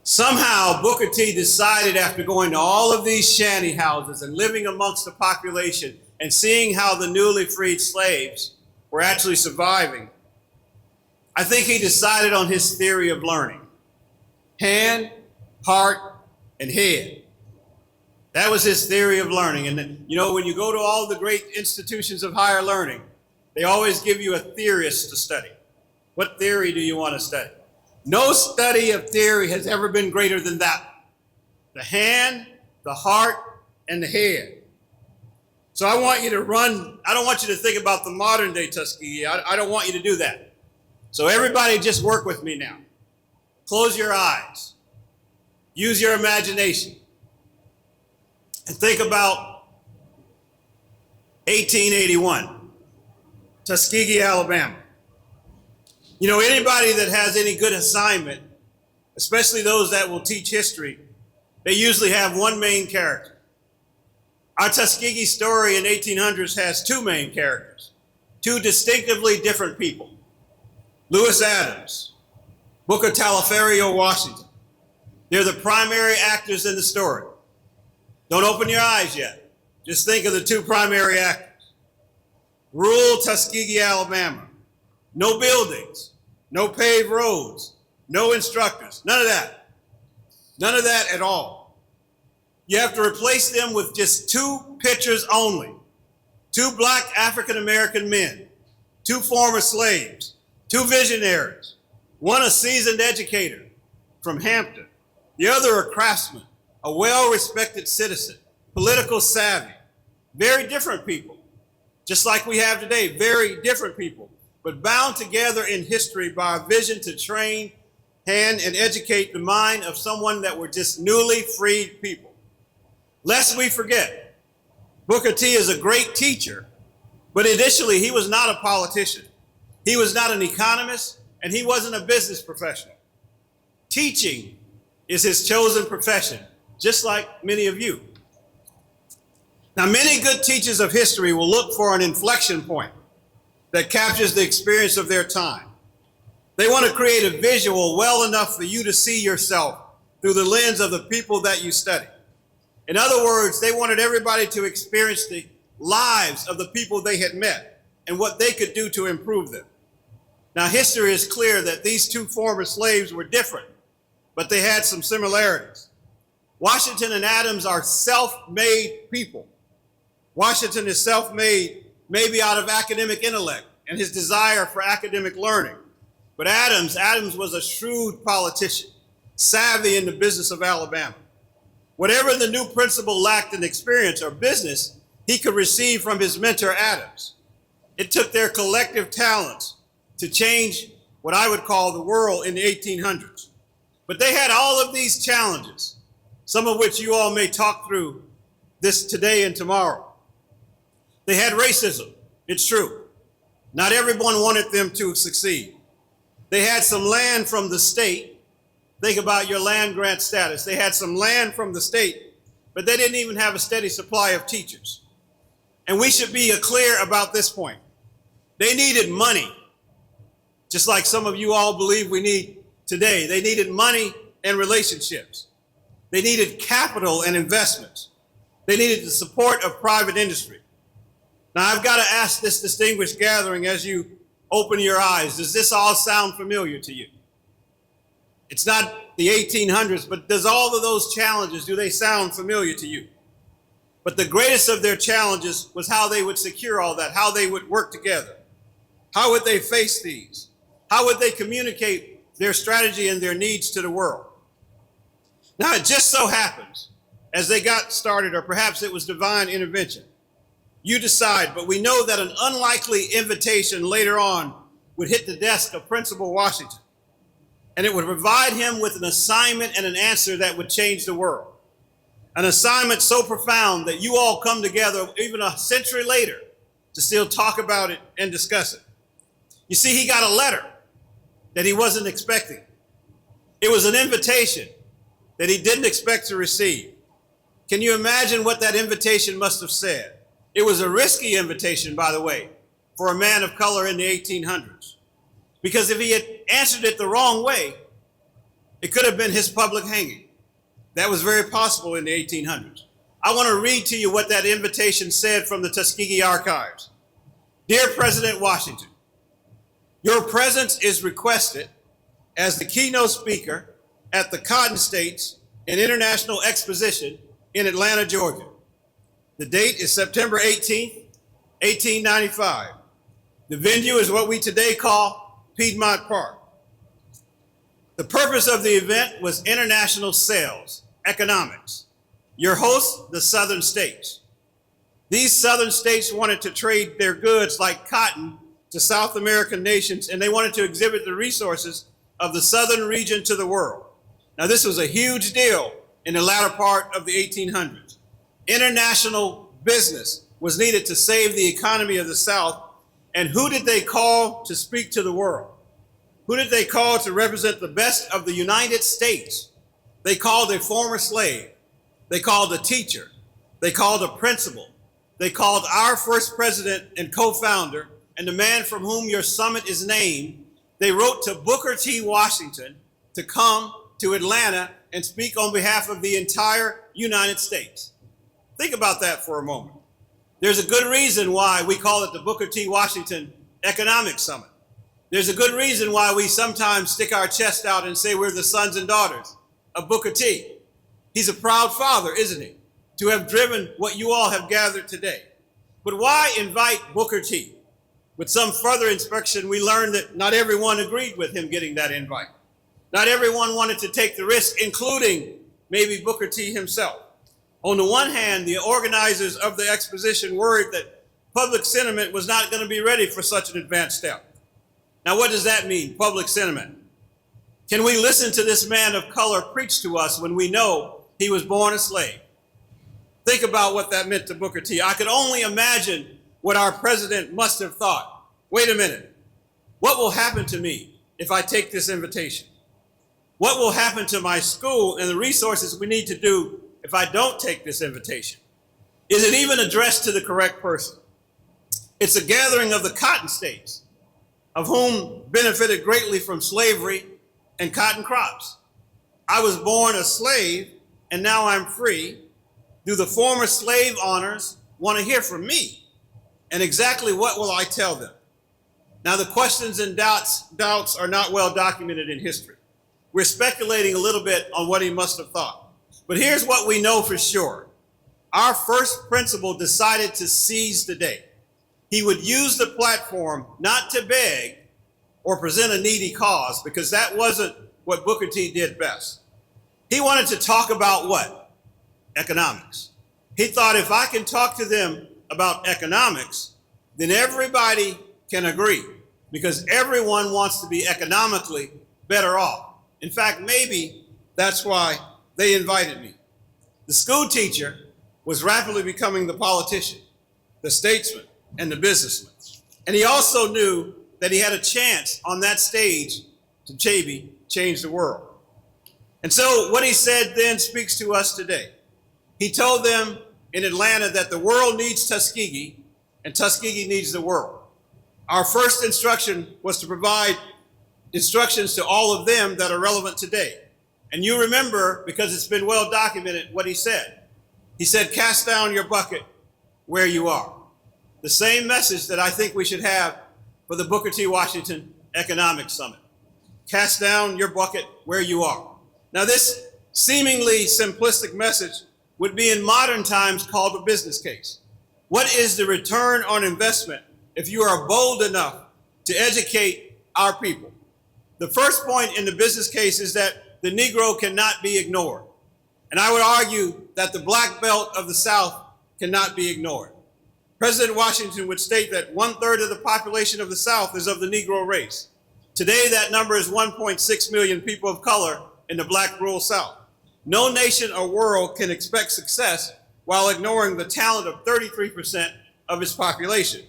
Somehow Booker T decided, after going to all of these shanty houses and living amongst the population and seeing how the newly freed slaves were actually surviving, I think he decided on his theory of learning: hand, heart, and head. That was his theory of learning. And you know, when you go to all the great institutions of higher learning, they always give you a theorist to study. What theory do you want to study? No study of theory has ever been greater than that. The hand, the heart, and the head. So I want you to run. I don't want you to think about the modern day Tuskegee. I don't want you to do that. So everybody just work with me now. Close your eyes. Use your imagination. And think about 1881, Tuskegee, Alabama. You know, anybody that has any good assignment, especially those that will teach history, they usually have one main character. Our Tuskegee story in 1800s has two main characters, two distinctively different people: Lewis Adams, Booker Taliaferro Washington. They're the primary actors in the story. Don't open your eyes yet. Just think of the two primary actors. Rural Tuskegee, Alabama. No buildings, no paved roads, no instructors, none of that. None of that at all. You have to replace them with just two pictures only. Two black African-American men, two former slaves, two visionaries, one a seasoned educator from Hampton, the other a craftsman, a well-respected citizen, political savvy. Very different people, just like we have today, very different people, but bound together in history by a vision to train, hand, and educate the mind of someone that were just newly freed people. Lest we forget, Booker T is a great teacher, but initially he was not a politician. He was not an economist, and he wasn't a business professional. Teaching is his chosen profession, just like many of you. Now, many good teachers of history will look for an inflection point that captures the experience of their time. They want to create a visual well enough for you to see yourself through the lens of the people that you study. In other words, they wanted everybody to experience the lives of the people they had met and what they could do to improve them. Now, history is clear that these two former slaves were different, but they had some similarities. Washington and Adams are self-made people. Washington is self-made maybe out of academic intellect and his desire for academic learning. But Adams was a shrewd politician, savvy in the business of Alabama. Whatever the new principal lacked in experience or business, he could receive from his mentor Adams. It took their collective talents to change what I would call the world in the 1800s. But they had all of these challenges, some of which you all may talk through this today and tomorrow. They had racism, it's true. Not everyone wanted them to succeed. They had some land from the state. Think about your land grant status. They had some land from the state, but they didn't even have a steady supply of teachers. And we should be clear about this point. They needed money, just like some of you all believe we need today. They needed money and relationships. They needed capital and investments. They needed the support of private industry. Now, I've got to ask this distinguished gathering as you open your eyes, does this all sound familiar to you? It's not the 1800s, but does all of those challenges, do they sound familiar to you? But the greatest of their challenges was how they would secure all that, how they would work together. How would they face these? How would they communicate their strategy and their needs to the world? Now, it just so happens, as they got started, or perhaps it was divine intervention, you decide, but we know that an unlikely invitation later on would hit the desk of Principal Washington, and it would provide him with an assignment and an answer that would change the world. An assignment so profound that you all come together even a century later to still talk about it and discuss it. You see, he got a letter that he wasn't expecting. It was an invitation that he didn't expect to receive. Can you imagine what that invitation must have said? It was a risky invitation, by the way, for a man of color in the 1800s. Because if he had answered it the wrong way, It could have been his public hanging. That was very possible in the 1800s. I want to read to you what that invitation said from the Tuskegee archives. Dear President Washington, your presence is requested as the keynote speaker at the Cotton States and International Exposition in Atlanta, Georgia. The date is September 18th, 1895. The venue is what we today call Piedmont Park. The purpose of the event was international sales, economics. Your hosts, the Southern states. These Southern states wanted to trade their goods like cotton to South American nations, and they wanted to exhibit the resources of the Southern region to the world. Now, this was a huge deal in the latter part of the 1800s. International business was needed to save the economy of the South, and who did they call to speak to the world? Who did they call to represent the best of the United States? They called a former slave. They called a teacher. They called a principal. They called our first president and co-founder, and the man from whom your summit is named. They wrote to Booker T. Washington to come to Atlanta and speak on behalf of the entire United States. Think about that for a moment. There's a good reason why we call it the Booker T. Washington Economic Summit. There's a good reason why we sometimes stick our chest out and say we're the sons and daughters of Booker T. He's a proud father, isn't he, to have driven what you all have gathered today. But why invite Booker T? With some further inspection, we learned that not everyone agreed with him getting that invite. Not everyone wanted to take the risk, including maybe Booker T himself. On the one hand, the organizers of the exposition worried that public sentiment was not going to be ready for such an advanced step. Now, what does that mean, public sentiment? Can we listen to this man of color preach to us when we know he was born a slave? Think about what that meant to Booker T. I could only imagine what our president must have thought. Wait a minute. What will happen to me if I take this invitation? What will happen to my school and the resources we need to do if I don't take this invitation? Is it even addressed to the correct person? It's a gathering of the cotton states, of whom benefited greatly from slavery and cotton crops. I was born a slave, and now I'm free. Do the former slave owners want to hear from me? And exactly what will I tell them? Now, the questions and doubts are not well documented in history. We're speculating a little bit on what he must have thought. But here's what we know for sure. Our first principal decided to seize the day. He would use the platform not to beg or present a needy cause, because that wasn't what Booker T did best. He wanted to talk about what? Economics. He thought, if I can talk to them about economics, then everybody can agree, because everyone wants to be economically better off. In fact, maybe that's why they invited me. The school teacher was rapidly becoming the politician, the statesman, and the businessman. And he also knew that he had a chance on that stage to change the world. And so what he said then speaks to us today. He told them in Atlanta that the world needs Tuskegee, and Tuskegee needs the world. Our first instruction was to provide instructions to all of them that are relevant today. And you remember, because it's been well documented, what he said. He said, cast down your bucket where you are. The same message that I think we should have for the Booker T. Washington Economic Summit. Cast down your bucket where you are. Now, this seemingly simplistic message would be in modern times called a business case. What is the return on investment if you are bold enough to educate our people? The first point in the business case is that the Negro cannot be ignored. And I would argue that the black belt of the South cannot be ignored. President Washington would state that 1/3 of the population of the South is of the Negro race. Today, that number is 1.6 million people of color in the black rural South. No nation or world can expect success while ignoring the talent of 33% of its population.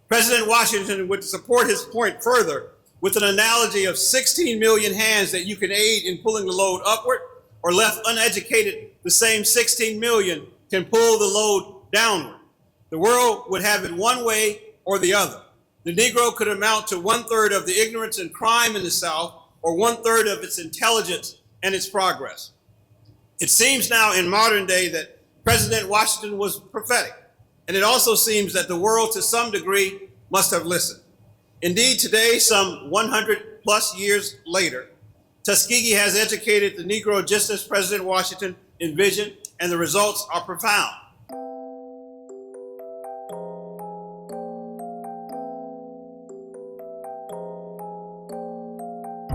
President Washington would support his point further with an analogy of 16 million hands that you can aid in pulling the load upward, or left uneducated, the same 16 million can pull the load downward. The world would have it one way or the other. The Negro could amount to 1/3 of the ignorance and crime in the South, or 1/3 of its intelligence and its progress. It seems now in modern day that President Washington was prophetic, and it also seems that the world to some degree must have listened. Indeed, today, some 100 plus years later, Tuskegee has educated the Negro just as President Washington envisioned, and the results are profound.